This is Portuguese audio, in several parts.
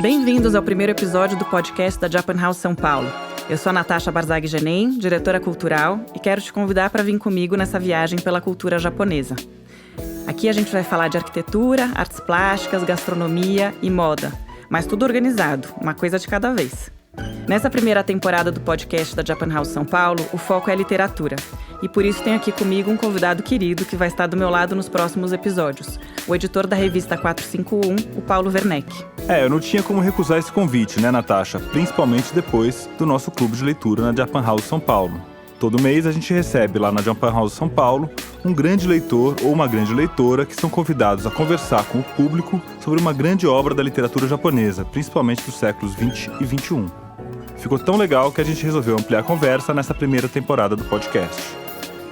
Bem-vindos ao primeiro episódio do podcast da Japan House São Paulo. Eu sou a Natasha Barzag Genem, diretora cultural, e quero te convidar para vir comigo nessa viagem pela cultura japonesa. Aqui a gente vai falar de arquitetura, artes plásticas, gastronomia e moda, mas tudo organizado, uma coisa de cada vez. Nessa primeira temporada do podcast da Japan House São Paulo, o foco é a literatura. E por isso tenho aqui comigo um convidado querido que vai estar do meu lado nos próximos episódios, o editor da revista 451, o Paulo Werneck. Eu não tinha como recusar esse convite, né, Natasha? Principalmente depois do nosso clube de leitura na Japan House São Paulo. Todo mês a gente recebe lá na Japan House São Paulo um grande leitor ou uma grande leitora que são convidados a conversar com o público sobre uma grande obra da literatura japonesa, principalmente dos séculos 20 e 21. Ficou tão legal que a gente resolveu ampliar a conversa nessa primeira temporada do podcast.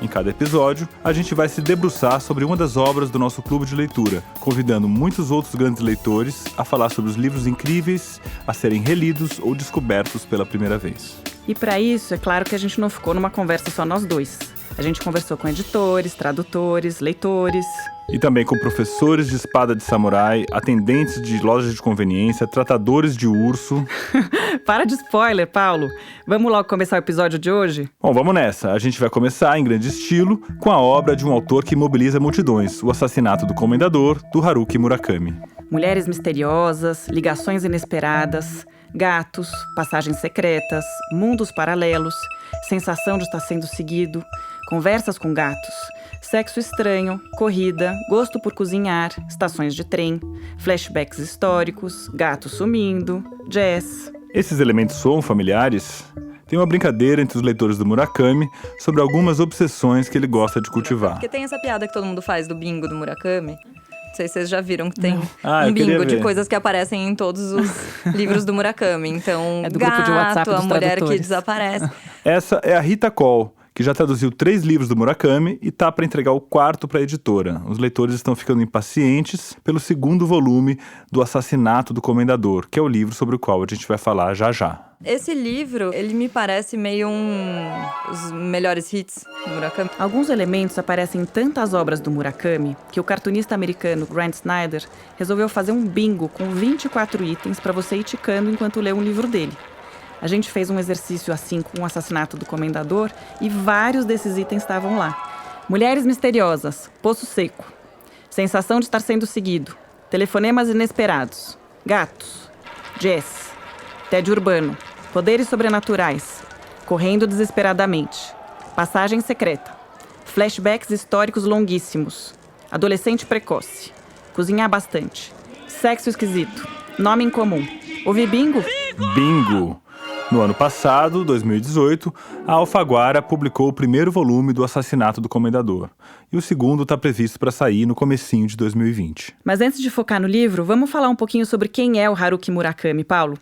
Em cada episódio, a gente vai se debruçar sobre uma das obras do nosso clube de leitura, convidando muitos outros grandes leitores a falar sobre os livros incríveis a serem relidos ou descobertos pela primeira vez. E para isso, é claro que a gente não ficou numa conversa só nós dois. A gente conversou com editores, tradutores, leitores. E também com professores de espada de samurai, atendentes de lojas de conveniência, tratadores de urso. Para de spoiler, Paulo. Vamos logo começar o episódio de hoje? Bom, vamos nessa. A gente vai começar, em grande estilo, com a obra de um autor que mobiliza multidões, O Assassinato do Comendador, do Haruki Murakami. Mulheres misteriosas, ligações inesperadas, gatos, passagens secretas, mundos paralelos, sensação de estar sendo seguido, conversas com gatos, sexo estranho, corrida, gosto por cozinhar, estações de trem, flashbacks históricos, gatos sumindo, jazz. Esses elementos soam familiares? Tem uma brincadeira entre os leitores do Murakami sobre algumas obsessões que ele gosta de cultivar. Porque tem essa piada que todo mundo faz do bingo do Murakami. Não sei se vocês já viram que tem um bingo de coisas que aparecem em todos os livros do Murakami. Então, é do gato, grupo de WhatsApp dos a mulher tradutores. que desaparece. Essa é a Rita Cole, que já traduziu 3 livros do Murakami e tá para entregar o 4º para a editora. Os leitores estão ficando impacientes pelo 2º volume do Assassinato do Comendador, que é o livro sobre o qual a gente vai falar já já. Esse livro, ele me parece meio os melhores hits do Murakami. Alguns elementos aparecem em tantas obras do Murakami que o cartunista americano Grant Snider resolveu fazer um bingo com 24 itens para você ir ticando enquanto lê um livro dele. A gente fez um exercício assim com o Assassinato do Comendador e vários desses itens estavam lá. Mulheres misteriosas, Poço Seco, sensação de estar sendo seguido, telefonemas inesperados, gatos, jazz, tédio urbano, poderes sobrenaturais, correndo desesperadamente, passagem secreta, flashbacks históricos longuíssimos, adolescente precoce, cozinhar bastante, sexo esquisito, nome incomum. Ouvi bingo? Bingo! No ano passado, 2018, a Alfaguara publicou o 1º volume do Assassinato do Comendador. E o 2º está previsto para sair no comecinho de 2020. Mas antes de focar no livro, vamos falar um pouquinho sobre quem é o Haruki Murakami, Paulo?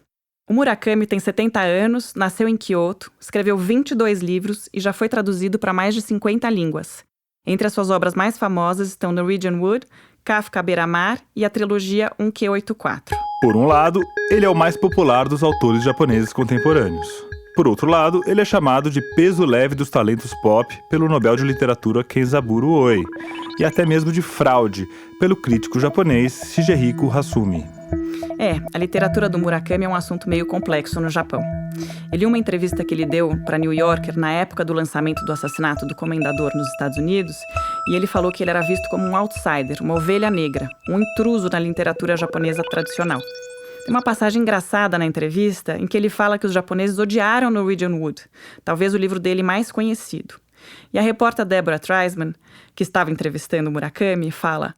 O Murakami tem 70 anos, nasceu em Kyoto, escreveu 22 livros e já foi traduzido para mais de 50 línguas. Entre as suas obras mais famosas estão Norwegian Wood, Kafka à Beira-Mar e a trilogia 1Q84. Por um lado, ele é o mais popular dos autores japoneses contemporâneos. Por outro lado, ele é chamado de peso leve dos talentos pop pelo Nobel de Literatura Kenzaburo Oi, e até mesmo de fraude pelo crítico japonês Shigehiko Hasumi. A literatura do Murakami é um assunto meio complexo no Japão. Eu li uma entrevista que ele deu para New Yorker na época do lançamento do Assassinato do Comendador nos Estados Unidos, e ele falou que ele era visto como um outsider, uma ovelha negra, um intruso na literatura japonesa tradicional. Tem uma passagem engraçada na entrevista em que ele fala que os japoneses odiaram Norwegian Wood, talvez o livro dele mais conhecido. E a repórter Deborah Treisman, que estava entrevistando o Murakami, fala: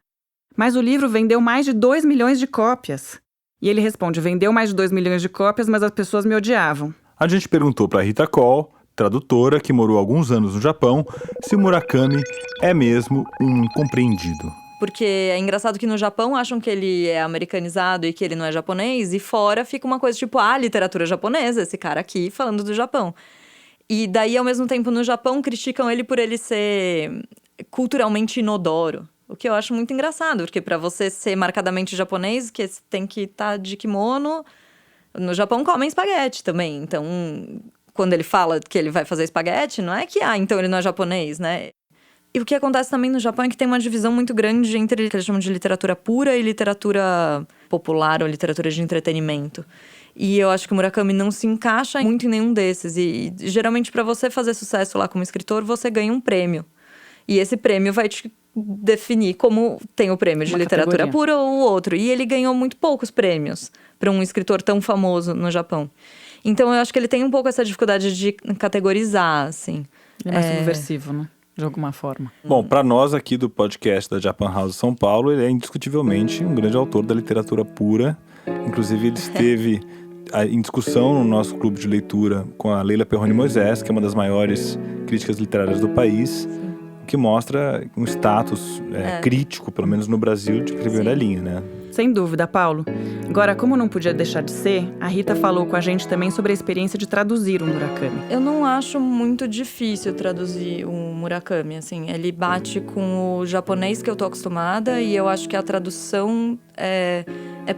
"Mas o livro vendeu mais de 2 milhões de cópias." E ele responde: "Vendeu mais de 2 milhões de cópias, mas as pessoas me odiavam." A gente perguntou para Rita Cole, tradutora que morou alguns anos no Japão, se o Murakami é mesmo um compreendido. Porque é engraçado que no Japão acham que ele é americanizado e que ele não é japonês, e fora fica uma coisa tipo, literatura japonesa, esse cara aqui falando do Japão. E daí, ao mesmo tempo, no Japão, criticam ele por ele ser culturalmente inodoro. O que eu acho muito engraçado, porque para você ser marcadamente japonês, que você tem que estar de kimono. No Japão comem espaguete também, então quando ele fala que ele vai fazer espaguete, não é que, então ele não é japonês, né? E o que acontece também no Japão é que tem uma divisão muito grande entre o que eles chamam de literatura pura e literatura popular ou literatura de entretenimento. E eu acho que o Murakami não se encaixa muito em nenhum desses. E geralmente, para você fazer sucesso lá como escritor, você ganha um prêmio. E esse prêmio vai te definir como tem o prêmio de Uma literatura categoria. pura ou outro. E ele ganhou muito poucos prêmios para um escritor tão famoso no Japão. Então, eu acho que ele tem um pouco essa dificuldade de categorizar, assim. Ele é mais subversivo, né? De alguma forma. Bom, para nós aqui do podcast da Japan House São Paulo, ele é indiscutivelmente um grande autor da literatura pura. Inclusive, ele esteve em discussão no nosso clube de leitura com a Leila Perrone Moisés, que é uma das maiores críticas literárias do país, o que mostra um status crítico, pelo menos no Brasil, de primeira linha, né? Sem dúvida, Paulo. Agora, como não podia deixar de ser, a Rita falou com a gente também sobre a experiência de traduzir o Murakami. Eu não acho muito difícil traduzir o Murakami, assim. Ele bate com o japonês que eu tô acostumada e eu acho que a tradução é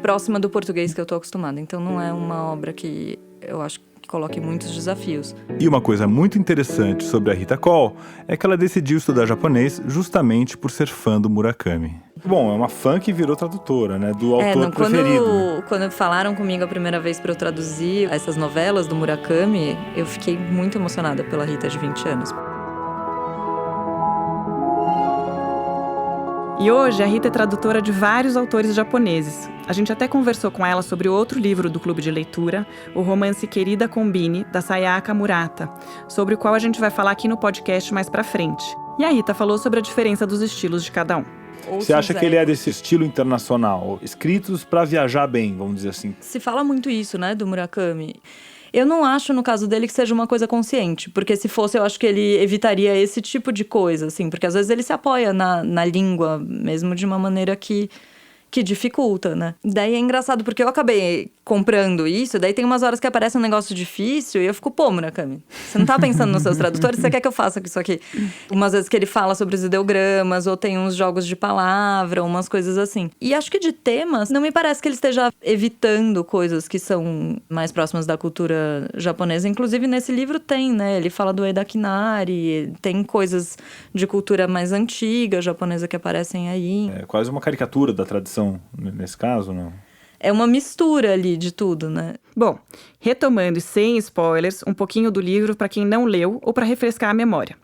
próxima do português que eu tô acostumada. Então não é uma obra que eu acho que coloque muitos desafios. E uma coisa muito interessante sobre a Rita Cole é que ela decidiu estudar japonês justamente por ser fã do Murakami. Bom, é uma fã que virou tradutora, né? Do autor preferido. Quando falaram comigo a primeira vez para eu traduzir essas novelas do Murakami, eu fiquei muito emocionada pela Rita de 20 anos. E hoje a Rita é tradutora de vários autores japoneses. A gente até conversou com ela sobre outro livro do clube de leitura, o romance Querida Combine, da Sayaka Murata, sobre o qual a gente vai falar aqui no podcast mais pra frente. E a Rita falou sobre a diferença dos estilos de cada um. Você acha que ele é desse estilo internacional, escritos para viajar bem, vamos dizer assim? Se fala muito isso, né, do Murakami. Eu não acho, no caso dele, que seja uma coisa consciente. Porque se fosse, eu acho que ele evitaria esse tipo de coisa, assim. Porque às vezes ele se apoia na língua, mesmo de uma maneira que dificulta, né? Daí é engraçado, porque eu acabei comprando isso, daí tem umas horas que aparece um negócio difícil e eu fico, pô, Murakami, você não tá pensando nos seus tradutores? Você quer que eu faça isso aqui? Umas vezes que ele fala sobre os ideogramas, ou tem uns jogos de palavra, umas coisas assim. E acho que de temas, não me parece que ele esteja evitando coisas que são mais próximas da cultura japonesa. Inclusive, nesse livro tem, né? Ele fala do Edakinari, tem coisas de cultura mais antiga japonesa que aparecem aí. É quase uma caricatura da tradição, nesse caso, não? É uma mistura ali de tudo, né? Bom, retomando e sem spoilers, um pouquinho do livro para quem não leu ou para refrescar a memória.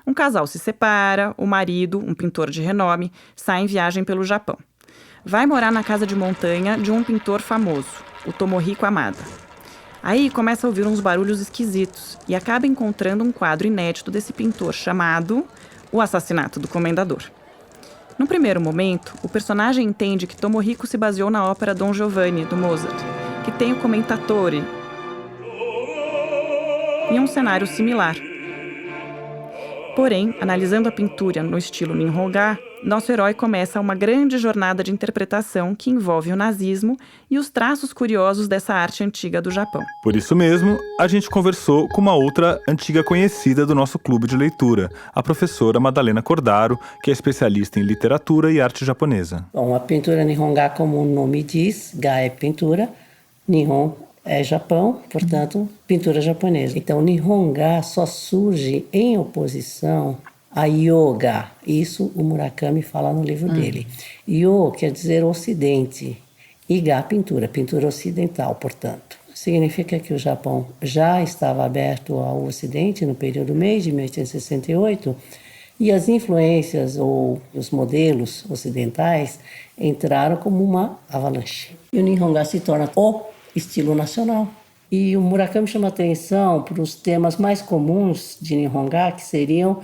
Um casal se separa, o marido, um pintor de renome, sai em viagem pelo Japão. Vai morar na casa de montanha de um pintor famoso, o Tomohiko Amada. Aí começa a ouvir uns barulhos esquisitos e acaba encontrando um quadro inédito desse pintor chamado O Assassinato do Comendador. Num primeiro momento, o personagem entende que Tomohiko se baseou na ópera Dom Giovanni, do Mozart, que tem o Commentatore, em um cenário similar. Porém, analisando a pintura no estilo Nihonga, nosso herói começa uma grande jornada de interpretação que envolve o nazismo e os traços curiosos dessa arte antiga do Japão. Por isso mesmo, a gente conversou com uma outra antiga conhecida do nosso clube de leitura, a professora Madalena Cordaro, que é especialista em literatura e arte japonesa. Bom, a pintura Nihonga, como o nome diz, Ga é pintura, Nihon é Japão, portanto, pintura japonesa. Então, Nihonga só surge em oposição a yoga. Isso o Murakami fala no livro dele. Yo quer dizer ocidente e ga, pintura ocidental, portanto. Significa que o Japão já estava aberto ao ocidente no período Meiji, de 1868, e as influências ou os modelos ocidentais entraram como uma avalanche. E o Nihonga se torna o estilo nacional. E o Murakami chama atenção para os temas mais comuns de Nihonga, que seriam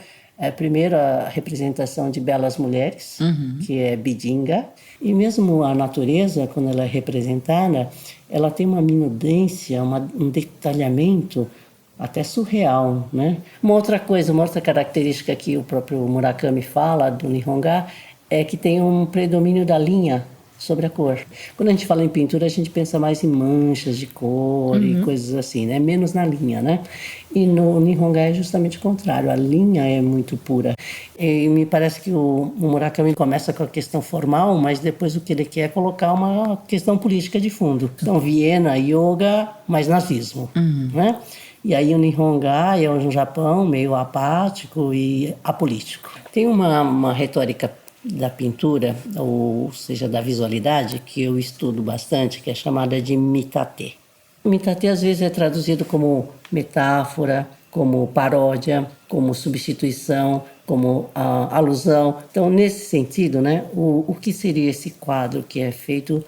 primeiro a representação de belas mulheres, que é Bidinga, e mesmo a natureza, quando ela é representada, ela tem uma minudência, um detalhamento até surreal, né? Uma outra característica que o próprio Murakami fala do Nihonga é que tem um predomínio da linha sobre a cor. Quando a gente fala em pintura, a gente pensa mais em manchas de cor e coisas assim, né? Menos na linha, né? E no Nihonga é justamente o contrário, a linha é muito pura. E me parece que o Murakami começa com a questão formal, mas depois o que ele quer é colocar uma questão política de fundo. Então, Viena, yoga, mais nazismo, né? E aí o Nihonga é um Japão meio apático e apolítico. Tem uma retórica da pintura, ou seja, da visualidade, que eu estudo bastante, que é chamada de mitate. Mitate às vezes é traduzido como metáfora, como paródia, como substituição, como alusão. Então, nesse sentido, né, o que seria esse quadro que é feito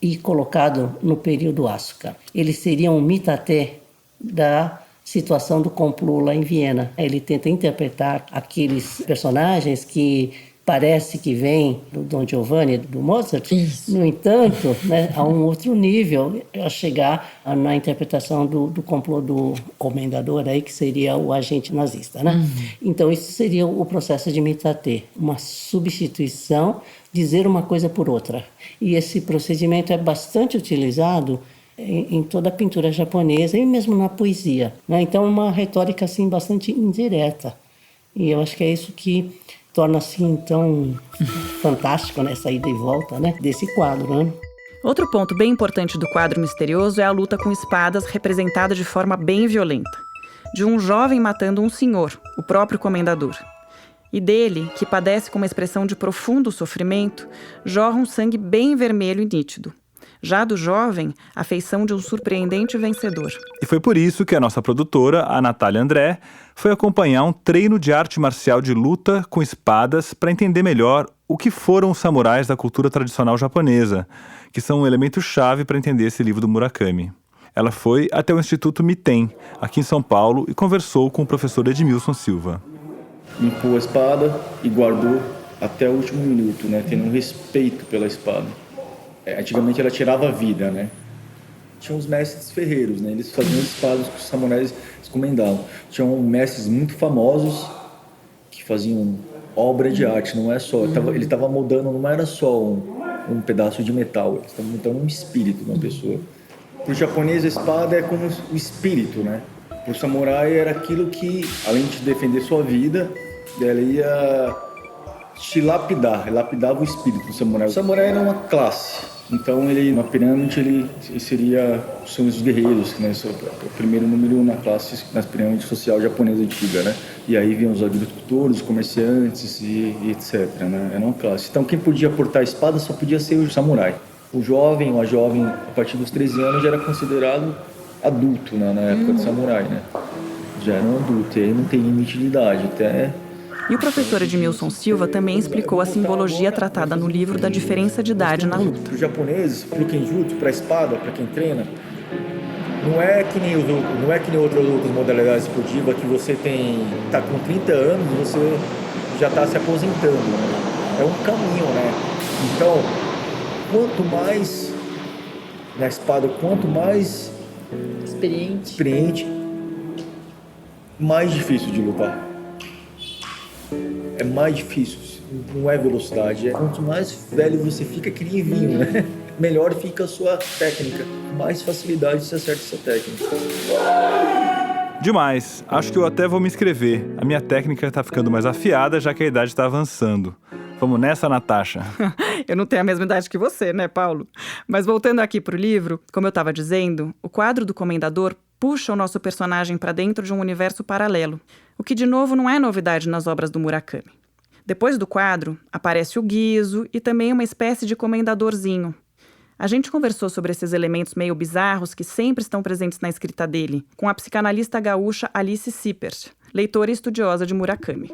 e colocado no período Asuka? Ele seria um mitate da situação do complô lá em Viena. Ele tenta interpretar aqueles personagens que parece que vêm do Dom Giovanni, do Mozart. Isso. No entanto, né, a um outro nível, a chegar na interpretação do complô do comendador, aí, que seria o agente nazista. Né? Então, isso seria o processo de mitate, uma substituição, dizer uma coisa por outra. E esse procedimento é bastante utilizado em toda a pintura japonesa e mesmo na poesia. Né? Então, é uma retórica assim, bastante indireta. E eu acho que é isso que torna assim tão fantástico, né, essa ida e volta, né, desse quadro. Né? Outro ponto bem importante do quadro misterioso é a luta com espadas representada de forma bem violenta. De um jovem matando um senhor, o próprio comendador. E dele, que padece com uma expressão de profundo sofrimento, jorra um sangue bem vermelho e nítido. Já do jovem, a feição de um surpreendente vencedor. E foi por isso que a nossa produtora, a Natália André, foi acompanhar um treino de arte marcial de luta com espadas para entender melhor o que foram os samurais da cultura tradicional japonesa, que são um elemento-chave para entender esse livro do Murakami. Ela foi até o Instituto Miten, aqui em São Paulo, e conversou com o professor Edmilson Silva. Limpou a espada e guardou até o último minuto, né, tendo um respeito pela espada. Antigamente ela tirava a vida, né? Tinha os mestres ferreiros, né? Eles faziam espadas que os samurais encomendavam. Tinham mestres muito famosos que faziam obra de arte, não é só... Ele estava moldando, não era só um pedaço de metal, ele estava montando um espírito de uma pessoa. Para o japonês, a espada é como o espírito, né? Para o samurai era aquilo que, além de defender sua vida, ela ia te lapidar, lapidava o espírito do samurai. O samurai era uma classe. Então, ele, na pirâmide, ele são os guerreiros, né? O primeiro número na pirâmide social japonesa antiga, né? E aí vinham os agricultores, os comerciantes e etc, né? Era uma classe. Então, quem podia portar a espada só podia ser o samurai. O jovem ou a jovem, a partir dos 13 anos, já era considerado adulto, né? Na época do samurai, né? Já era um adulto, e aí não tem limite de idade, até... E o professor Edmilson Silva também explicou a simbologia tratada no livro da diferença de idade na luta. Para os japoneses, para o kenjutsu, para a espada, para quem treina, não é que nem outras modalidades esportivas que você está com 30 anos e você já está se aposentando. Né? É um caminho, né? Então, quanto mais na espada, quanto mais experiente, mais difícil de lutar. É mais difícil, não é velocidade. Quanto mais velho você fica, que nem vinho, né? Melhor fica a sua técnica, mais facilidade você acerta essa técnica. Demais, acho que eu até vou me inscrever. A minha técnica tá ficando mais afiada, já que a idade tá avançando. Vamos nessa, Natasha? Eu não tenho a mesma idade que você, né, Paulo? Mas voltando aqui pro livro, como eu estava dizendo, o quadro do Comendador puxa o nosso personagem para dentro de um universo paralelo, o que, de novo, não é novidade nas obras do Murakami. Depois do quadro, aparece o guizo e também uma espécie de comendadorzinho. A gente conversou sobre esses elementos meio bizarros que sempre estão presentes na escrita dele, com a psicanalista gaúcha Alice Sippert, leitora e estudiosa de Murakami.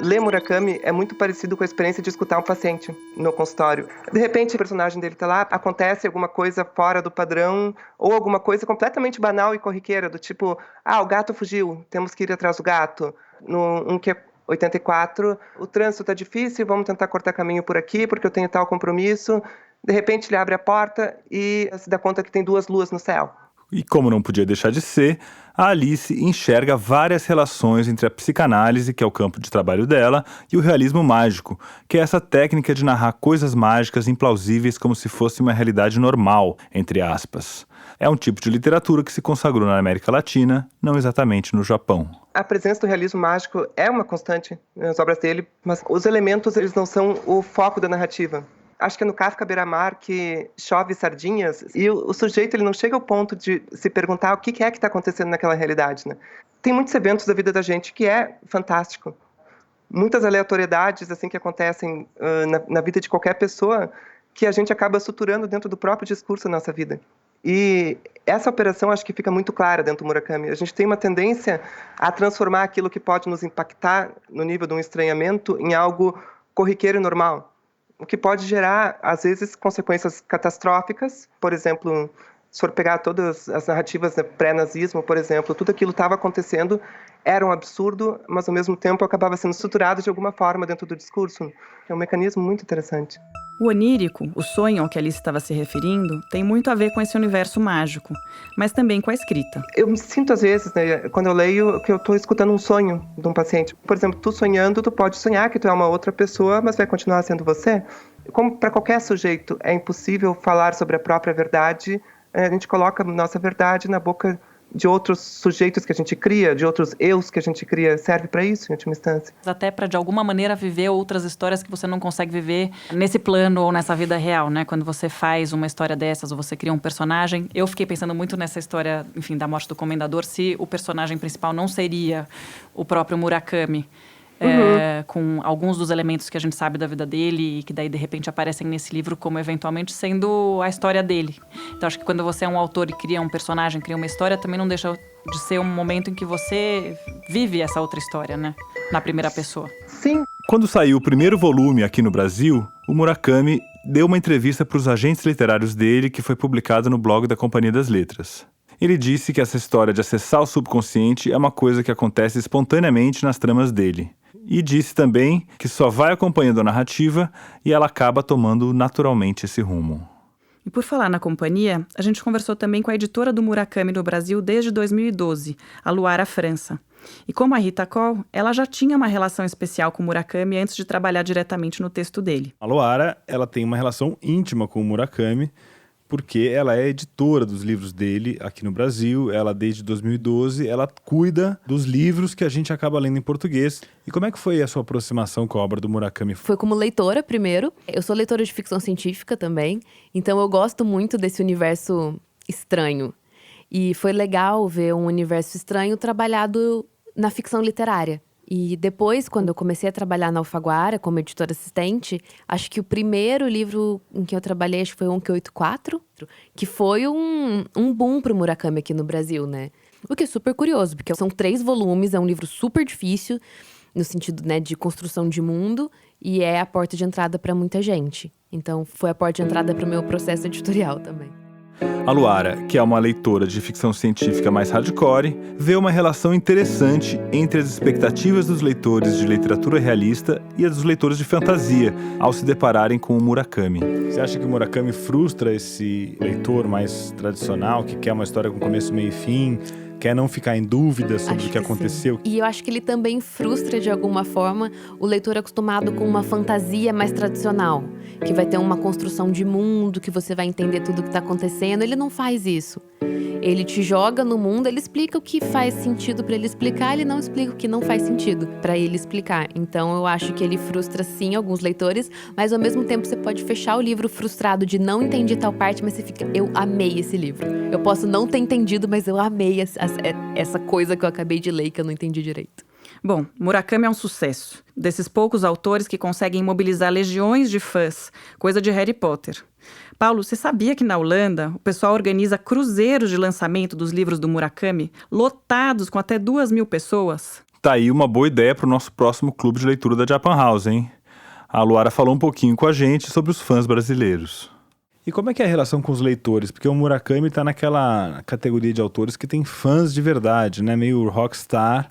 Ler Murakami é muito parecido com a experiência de escutar um paciente no consultório. De repente, o personagem dele está lá, acontece alguma coisa fora do padrão, ou alguma coisa completamente banal e corriqueira, do tipo, o gato fugiu, temos que ir atrás do gato. No 84, o trânsito está difícil, vamos tentar cortar caminho por aqui, porque eu tenho tal compromisso. De repente, ele abre a porta e se dá conta que tem 2 luas no céu. E como não podia deixar de ser, a Alice enxerga várias relações entre a psicanálise, que é o campo de trabalho dela, e o realismo mágico, que é essa técnica de narrar coisas mágicas implausíveis como se fosse uma realidade normal, entre aspas. É um tipo de literatura que se consagrou na América Latina, não exatamente no Japão. A presença do realismo mágico é uma constante nas obras dele, mas os elementos eles não são o foco da narrativa. Acho que é no Kafka Beira-Mar que chove sardinhas e o sujeito ele não chega ao ponto de se perguntar o que é que está acontecendo naquela realidade, né? Tem muitos eventos da vida da gente que é fantástico. Muitas aleatoriedades assim que acontecem na vida de qualquer pessoa que a gente acaba suturando dentro do próprio discurso da nossa vida. E essa operação acho que fica muito clara dentro do Murakami. A gente tem uma tendência a transformar aquilo que pode nos impactar no nível de um estranhamento em algo corriqueiro e normal, o que pode gerar, às vezes, consequências catastróficas. Por exemplo, se for pegar todas as narrativas, né, pré-nazismo, por exemplo, tudo aquilo estava acontecendo, era um absurdo, mas ao mesmo tempo acabava sendo estruturado de alguma forma dentro do discurso. É um mecanismo muito interessante. O onírico, o sonho ao que a Alice estava se referindo, tem muito a ver com esse universo mágico, mas também com a escrita. Eu me sinto, às vezes, né, quando eu leio, que eu estou escutando um sonho de um paciente. Por exemplo, tu sonhando, tu pode sonhar que tu é uma outra pessoa, mas vai continuar sendo você. Como para qualquer sujeito é impossível falar sobre a própria verdade, a gente coloca nossa verdade na boca de outros sujeitos que a gente cria, de outros eus que a gente cria, serve para isso, em última instância. Até para, de alguma maneira, viver outras histórias que você não consegue viver nesse plano ou nessa vida real, né? Quando você faz uma história dessas ou você cria um personagem. Eu fiquei pensando muito nessa história, enfim, da morte do comendador, se o personagem principal não seria o próprio Murakami. Com alguns dos elementos que a gente sabe da vida dele e que daí de repente aparecem nesse livro como eventualmente sendo a história dele. Então acho que quando você é um autor e cria um personagem, cria uma história, também não deixa de ser um momento em que você vive essa outra história, né? Na primeira pessoa. Sim. Quando saiu o primeiro volume aqui no Brasil, o Murakami deu uma entrevista para os agentes literários dele que foi publicada no blog da Companhia das Letras. Ele disse que essa história de acessar o subconsciente é uma coisa que acontece espontaneamente nas tramas dele. E disse também que só vai acompanhando a narrativa e ela acaba tomando naturalmente esse rumo. E por falar na companhia, a gente conversou também com a editora do Murakami no Brasil desde 2012, a Luara França. E como a Rita Cole, ela já tinha uma relação especial com o Murakami antes de trabalhar diretamente no texto dele. A Luara, ela tem uma relação íntima com o Murakami, porque ela é editora dos livros dele aqui no Brasil. Ela, desde 2012, ela cuida dos livros que a gente acaba lendo em português. E como é que foi a sua aproximação com a obra do Murakami? Foi como leitora, primeiro. Eu sou leitora de ficção científica também, então eu gosto muito desse universo estranho. E foi legal ver um universo estranho trabalhado na ficção literária. E depois, quando eu comecei a trabalhar na Alfaguara como editora assistente, acho que o primeiro livro em que eu trabalhei, acho que foi o 184, que foi um boom pro Murakami aqui no Brasil, né? O que é super curioso, porque são 3 volumes, é um livro super difícil, no sentido, né, de construção de mundo, e é a porta de entrada para muita gente. Então, foi a porta de entrada para o meu processo editorial também. A Luara, que é uma leitora de ficção científica mais hardcore, vê uma relação interessante entre as expectativas dos leitores de literatura realista e as dos leitores de fantasia, ao se depararem com o Murakami. Você acha que o Murakami frustra esse leitor mais tradicional, que quer uma história com começo, meio e fim, quer não ficar em dúvida sobre o que aconteceu? Sim. E eu acho que ele também frustra, de alguma forma, o leitor acostumado com uma fantasia mais tradicional, que vai ter uma construção de mundo, que você vai entender tudo o que está acontecendo. Ele não faz isso. Ele te joga no mundo, ele explica o que faz sentido para ele explicar, ele não explica o que não faz sentido para ele explicar. Então eu acho que ele frustra sim alguns leitores, mas ao mesmo tempo você pode fechar o livro frustrado de não entendi tal parte, mas você fica, eu amei esse livro. Eu posso não ter entendido, mas eu amei essa coisa que eu acabei de ler e que eu não entendi direito. Bom, Murakami é um sucesso. Desses poucos autores que conseguem mobilizar legiões de fãs, coisa de Harry Potter. Paulo, você sabia que na Holanda o pessoal organiza cruzeiros de lançamento dos livros do Murakami, lotados com até 2.000 pessoas? Tá aí uma boa ideia para o nosse próximo clube de leitura da Japan House, hein? A Luara falou um pouquinho com a gente sobre os fãs brasileiros. E como é que é a relação com os leitores? Porque o Murakami está naquela categoria de autores que tem fãs de verdade, né? Meio rockstar.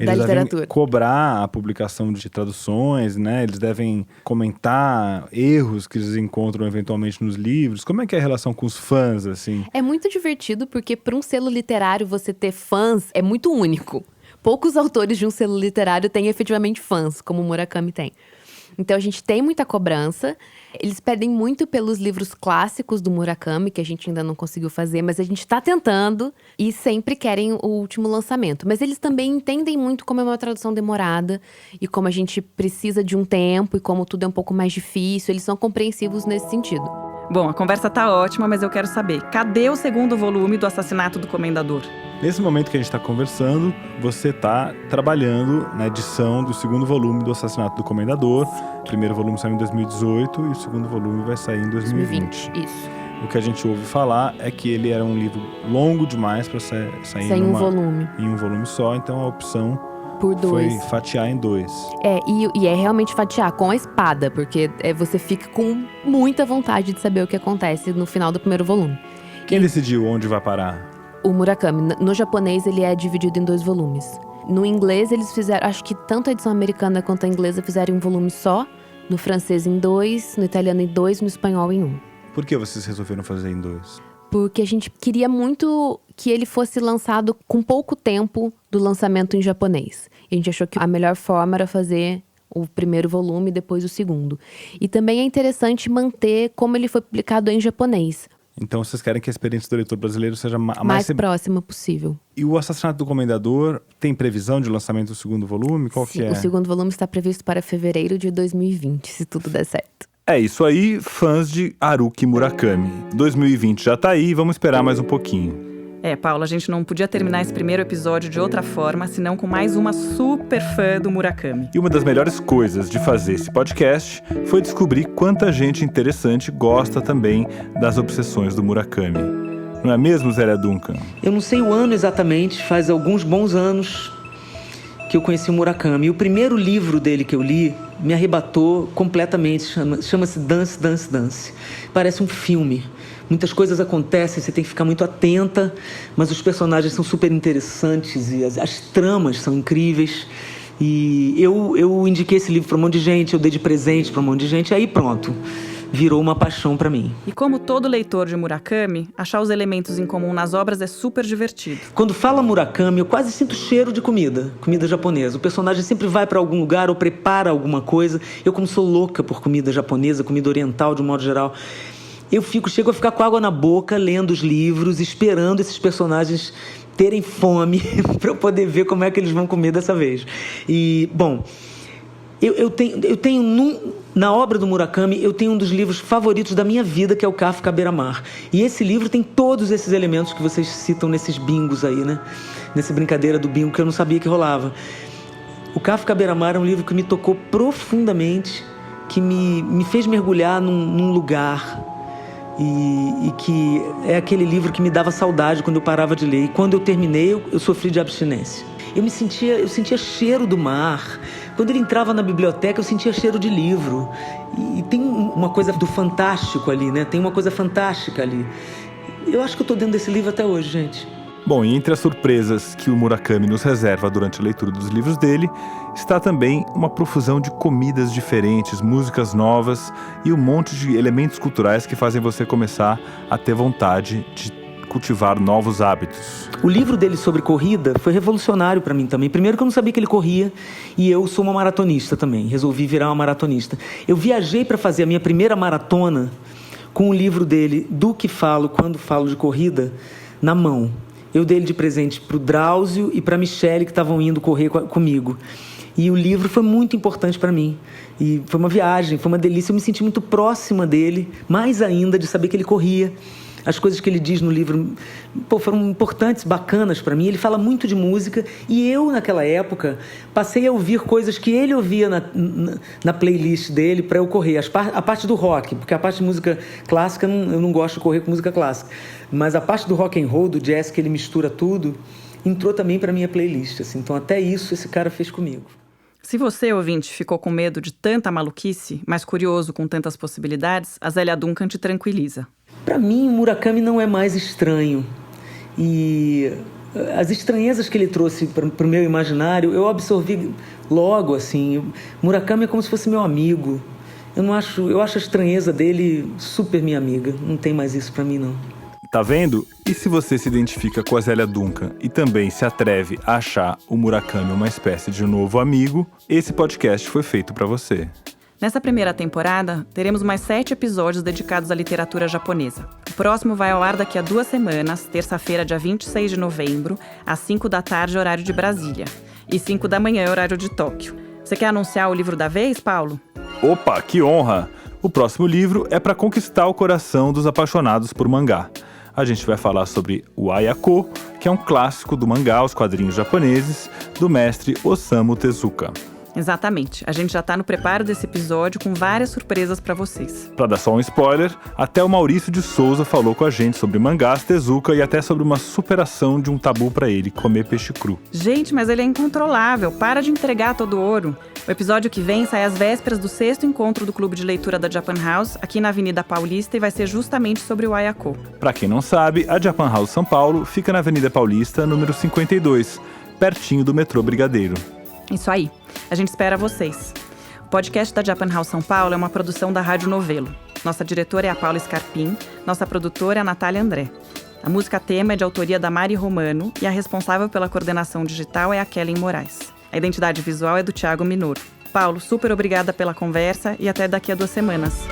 Eles devem cobrar a publicação de traduções, né? Eles devem comentar erros que eles encontram eventualmente nos livros. Como é que é a relação com os fãs, assim? É muito divertido, porque para um selo literário você ter fãs é muito único. Poucos autores de um selo literário têm efetivamente fãs, como o Murakami tem. Então a gente tem muita cobrança. Eles pedem muito pelos livros clássicos do Murakami, que a gente ainda não conseguiu fazer, mas a gente tá tentando e sempre querem o último lançamento. Mas eles também entendem muito como é uma tradução demorada e como a gente precisa de um tempo e como tudo é um pouco mais difícil. Eles são compreensivos nesse sentido. Bom, a conversa tá ótima, mas eu quero saber, cadê o segundo volume do Assassinato do Comendador? Nesse momento que a gente está conversando, você está trabalhando na edição do segundo volume do Assassinato do Comendador. O primeiro volume saiu em 2018 e o segundo volume vai sair em 2020. Isso. O que a gente ouve falar é que ele era um livro longo demais para sair em um volume. Em um volume só, então a opção por 2. Foi fatiar em 2. E é realmente fatiar com a espada, porque você fica com muita vontade de saber o que acontece no final do primeiro volume. Quem decidiu onde vai parar? O Murakami. No japonês, ele é dividido em 2 volumes. No inglês, eles fizeram, acho que tanto a edição americana quanto a inglesa fizeram em um volume só. No francês em 2, no italiano em 2, no espanhol em 1. Por que vocês resolveram fazer em 2? Porque a gente queria muito que ele fosse lançado com pouco tempo do lançamento em japonês. E a gente achou que a melhor forma era fazer o primeiro volume e depois o segundo. E também é interessante manter como ele foi publicado em japonês. Então vocês querem que a experiência do leitor brasileiro seja a mais próxima possível. E o Assassinato do Comendador tem previsão de lançamento do segundo volume? Qual que é? O segundo volume está previsto para fevereiro de 2020, se tudo der certo. É isso aí, fãs de Haruki Murakami. 2020 já tá aí, vamos esperar mais um pouquinho. Paula, a gente não podia terminar esse primeiro episódio de outra forma, senão com mais uma super fã do Murakami. E uma das melhores coisas de fazer esse podcast foi descobrir quanta gente interessante gosta também das obsessões do Murakami. Não é mesmo, Zélia Duncan? Eu não sei o ano exatamente, faz alguns bons anos que eu conheci o Murakami. E o primeiro livro dele que eu li me arrebatou completamente, chama-se Dance, Dance, Dance. Parece um filme. Muitas coisas acontecem, você tem que ficar muito atenta, mas os personagens são super interessantes e as tramas são incríveis. E eu indiquei esse livro para um monte de gente, eu dei de presente para um monte de gente, aí pronto, virou uma paixão para mim. E como todo leitor de Murakami, achar os elementos em comum nas obras é super divertido. Quando fala Murakami, eu quase sinto cheiro de comida japonesa. O personagem sempre vai para algum lugar ou prepara alguma coisa. Eu, como sou louca por comida japonesa, comida oriental de um modo geral, chego a ficar com água na boca, lendo os livros, esperando esses personagens terem fome para eu poder ver como é que eles vão comer dessa vez. E, bom, eu tenho na obra do Murakami, eu tenho um dos livros favoritos da minha vida, que é o Kafka à Beira-Mar. E esse livro tem todos esses elementos que vocês citam nesses bingos aí, né? Nessa brincadeira do bingo que eu não sabia que rolava. O Kafka à Beira-Mar é um livro que me tocou profundamente, que me fez mergulhar num lugar. E que é aquele livro que me dava saudade quando eu parava de ler. E quando eu terminei, eu sofri de abstinência. Eu sentia cheiro do mar. Quando ele entrava na biblioteca, eu sentia cheiro de livro. E tem uma coisa do fantástico ali, né? Tem uma coisa fantástica ali. Eu acho que eu estou dentro desse livro até hoje, gente. Bom, e entre as surpresas que o Murakami nos reserva durante a leitura dos livros dele, está também uma profusão de comidas diferentes, músicas novas e um monte de elementos culturais que fazem você começar a ter vontade de cultivar novos hábitos. O livro dele sobre corrida foi revolucionário para mim também. Primeiro que eu não sabia que ele corria e eu sou uma maratonista também. Resolvi virar uma maratonista. Eu viajei para fazer a minha primeira maratona com o livro dele, Do Que Falo Quando Falo de Corrida, na mão. Eu dei ele de presente para o Drauzio e para a Michele, que estavam indo correr comigo. E o livro foi muito importante para mim. E foi uma viagem, foi uma delícia. Eu me senti muito próxima dele, mais ainda de saber que ele corria. As coisas que ele diz no livro foram importantes, bacanas para mim. Ele fala muito de música e eu, naquela época, passei a ouvir coisas que ele ouvia na playlist dele para eu correr. A parte do rock, porque a parte de música clássica, eu não gosto de correr com música clássica. Mas a parte do rock and roll, do jazz, que ele mistura tudo, entrou também para minha playlist. Assim. Então até isso esse cara fez comigo. Se você, ouvinte, ficou com medo de tanta maluquice, mas curioso com tantas possibilidades, a Zélia Duncan te tranquiliza. Para mim, o Murakami não é mais estranho. E as estranhezas que ele trouxe para o meu imaginário, eu absorvi logo, assim. Murakami é como se fosse meu amigo. Eu acho a estranheza dele super minha amiga. Não tem mais isso para mim, não. Tá vendo? E se você se identifica com a Zélia Duncan e também se atreve a achar o Murakami uma espécie de novo amigo, esse podcast foi feito para você. Nessa primeira temporada, teremos mais 7 episódios dedicados à literatura japonesa. O próximo vai ao ar daqui a 2 semanas, terça-feira, dia 26 de novembro, às 5 da tarde, horário de Brasília, e 5 da manhã, horário de Tóquio. Você quer anunciar o livro da vez, Paulo? Opa, que honra! O próximo livro é para conquistar o coração dos apaixonados por mangá. A gente vai falar sobre o Ayako, que é um clássico do mangá, os quadrinhos japoneses, do mestre Osamu Tezuka. Exatamente. A gente já tá no preparo desse episódio com várias surpresas pra vocês. Pra dar só um spoiler, até o Maurício de Souza falou com a gente sobre mangás Tezuka e até sobre uma superação de um tabu pra ele, comer peixe cru. Gente, mas ele é incontrolável. Para de entregar todo o ouro. O episódio que vem sai às vésperas do 6º encontro do Clube de Leitura da Japan House, aqui na Avenida Paulista, e vai ser justamente sobre o Ayako. Pra quem não sabe, a Japan House São Paulo fica na Avenida Paulista, número 52, pertinho do metrô Brigadeiro. Isso aí. A gente espera vocês. O podcast da Japan House São Paulo é uma produção da Rádio Novelo. Nossa diretora é a Paula Scarpim, nossa produtora é a Natália André. A música tema é de autoria da Mari Romano e a responsável pela coordenação digital é a Kellen Moraes. A identidade visual é do Thiago Minoro. Paulo, super obrigada pela conversa e até daqui a 2 semanas.